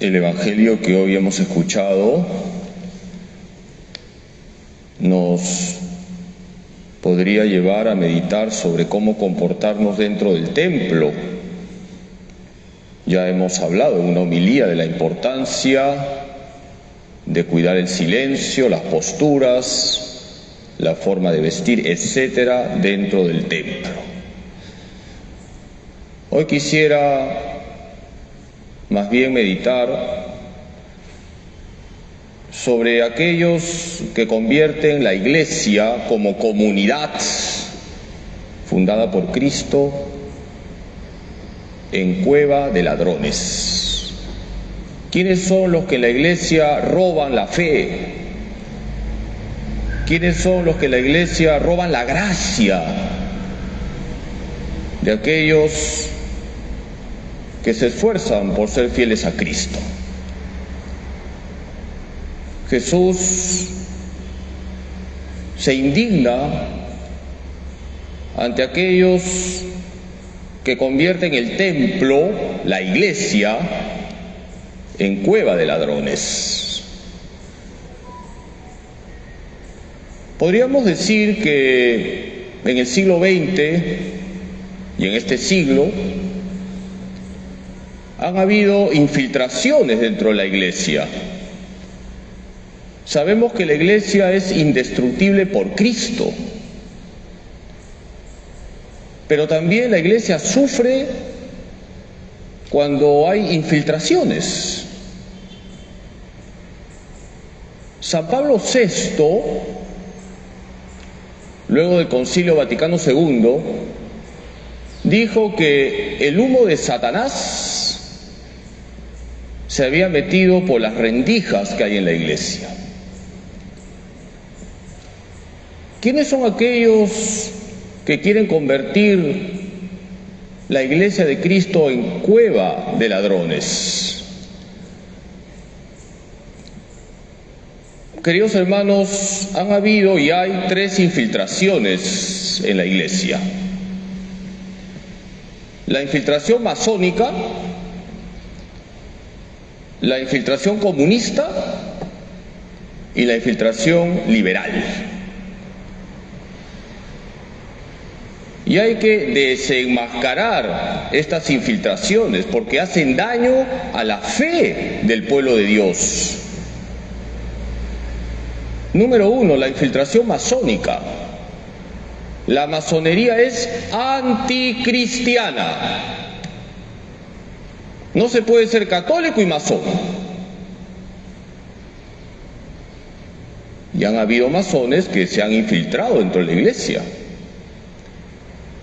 El Evangelio que hoy hemos escuchado nos podría llevar a meditar sobre cómo comportarnos dentro del templo. Ya hemos hablado en una homilía de la importancia de cuidar el silencio, las posturas, la forma de vestir, etcétera, dentro del templo. Hoy quisiera más bien meditar sobre aquellos que convierten la Iglesia como comunidad fundada por Cristo en cueva de ladrones. ¿Quiénes son los que en la Iglesia roban la fe? ¿Quiénes son los que en la Iglesia roban la gracia de aquellos que se esfuerzan por ser fieles a Cristo? Jesús se indigna ante aquellos que convierten el templo, la iglesia, en cueva de ladrones. Podríamos decir que en el siglo XX y en este siglo han habido infiltraciones dentro de la iglesia. Sabemos que la iglesia es indestructible por Cristo, pero también la iglesia sufre cuando hay infiltraciones. San Pablo VI, luego del Concilio Vaticano II, dijo que el humo de Satanás se había metido por las rendijas que hay en la iglesia. ¿Quiénes son aquellos que quieren convertir la iglesia de Cristo en cueva de ladrones? Queridos hermanos, han habido y hay 3 infiltraciones en la iglesia. La infiltración masónica, la infiltración comunista y la infiltración liberal. Y hay que desenmascarar estas infiltraciones porque hacen daño a la fe del pueblo de Dios. Número 1, la infiltración masónica. La masonería es anticristiana. No se puede ser católico y masón. Y han habido masones que se han infiltrado dentro de la iglesia.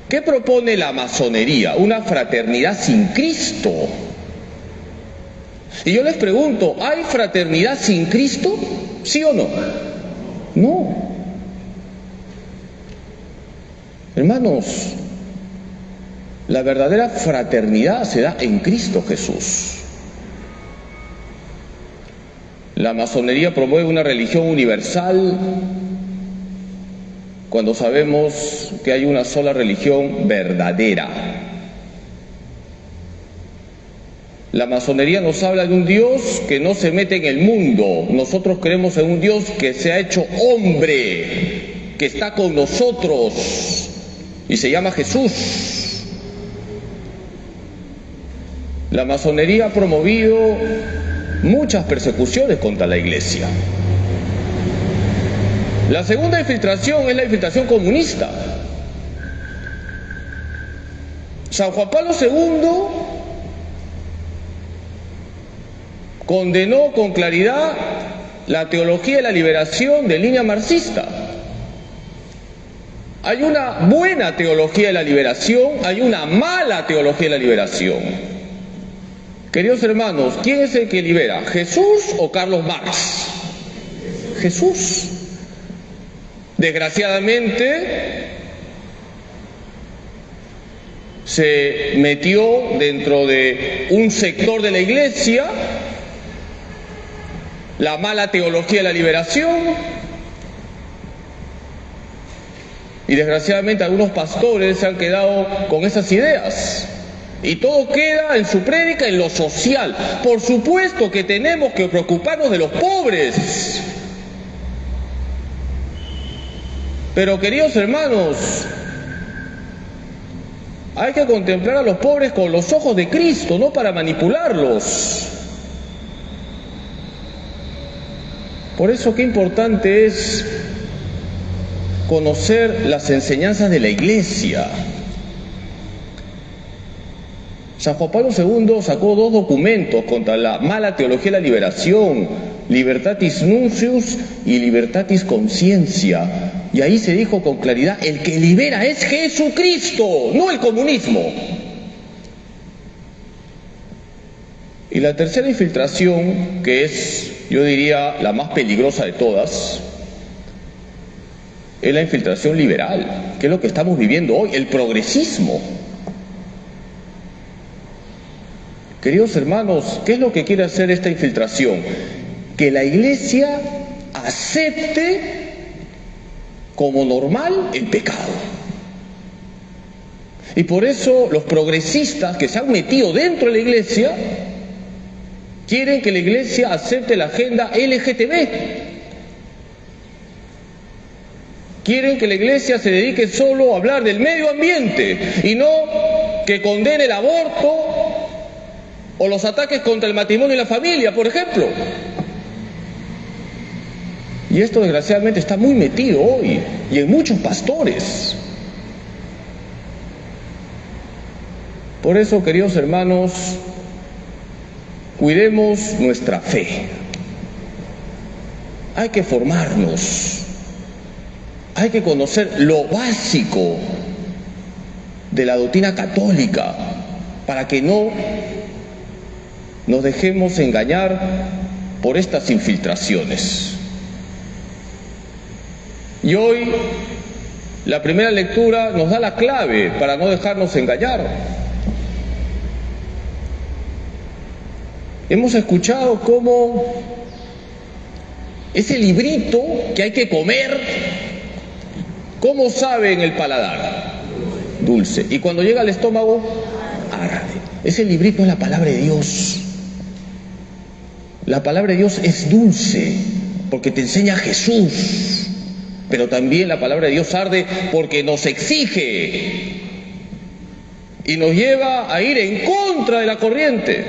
¿Qué propone la masonería? Una fraternidad sin Cristo. Y yo les pregunto, ¿hay fraternidad sin Cristo? ¿Sí o no? No. Hermanos, la verdadera fraternidad se da en Cristo Jesús. La masonería promueve una religión universal cuando sabemos que hay una sola religión verdadera. La masonería nos habla de un Dios que no se mete en el mundo. Nosotros creemos en un Dios que se ha hecho hombre, que está con nosotros y se llama Jesús. La masonería ha promovido muchas persecuciones contra la iglesia. La segunda infiltración es la infiltración comunista. San Juan Pablo II condenó con claridad la teología de la liberación de línea marxista. Hay una buena teología de la liberación, hay una mala teología de la liberación. Queridos hermanos, ¿quién es el que libera? ¿Jesús o Carlos Marx? Jesús. Desgraciadamente se metió dentro de un sector de la iglesia la mala teología de la liberación y desgraciadamente algunos pastores se han quedado con esas ideas Y todo queda en su prédica, en lo social. Por supuesto que tenemos que preocuparnos de los pobres. Pero, queridos hermanos, hay que contemplar a los pobres con los ojos de Cristo, no para manipularlos. Por eso qué importante es conocer las enseñanzas de la Iglesia. San Juan Pablo II sacó 2 documentos contra la mala teología de la liberación, Libertatis Nuncius y Libertatis Conscientia. Y ahí se dijo con claridad, el que libera es Jesucristo, no el comunismo. Y la tercera infiltración, que es, yo diría, la más peligrosa de todas, es la infiltración liberal, que es lo que estamos viviendo hoy, el progresismo. Queridos hermanos, ¿qué es lo que quiere hacer esta infiltración? Que la Iglesia acepte como normal el pecado. Y por eso los progresistas que se han metido dentro de la Iglesia quieren que la Iglesia acepte la agenda LGTB. Quieren que la Iglesia se dedique solo a hablar del medio ambiente y no que condene el aborto o los ataques contra el matrimonio y la familia, por ejemplo. Y esto desgraciadamente está muy metido hoy y en muchos pastores. Por eso, queridos hermanos, cuidemos nuestra fe. Hay que formarnos. Hay que conocer lo básico de la doctrina católica para que no nos dejemos engañar por estas infiltraciones. Y hoy la primera lectura nos da la clave para no dejarnos engañar. Hemos escuchado cómo ese librito que hay que comer, ¿cómo sabe en el paladar? Dulce. Y cuando llega al estómago, arde. Ese librito es la palabra de Dios. La palabra de Dios es dulce porque te enseña a Jesús. Pero también la palabra de Dios arde porque nos exige y nos lleva a ir en contra de la corriente,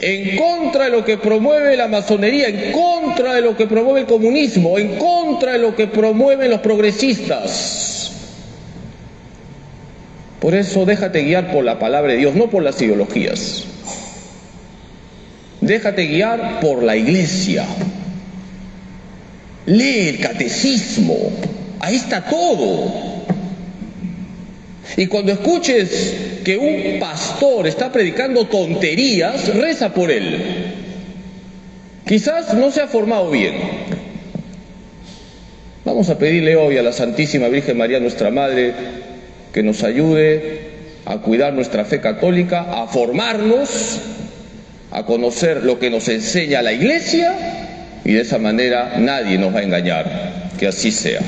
en contra de lo que promueve la masonería, en contra de lo que promueve el comunismo, en contra de lo que promueven los progresistas. Por eso déjate guiar por la palabra de Dios, no por las ideologías. Déjate guiar por la Iglesia. Lee el catecismo, ahí está todo. Y cuando escuches que un pastor está predicando tonterías, reza por él. Quizás no se ha formado bien. Vamos a pedirle hoy a la Santísima Virgen María, nuestra Madre, que nos ayude a cuidar nuestra fe católica, a formarnos, a conocer lo que nos enseña la Iglesia, y de esa manera nadie nos va a engañar. Que así sea.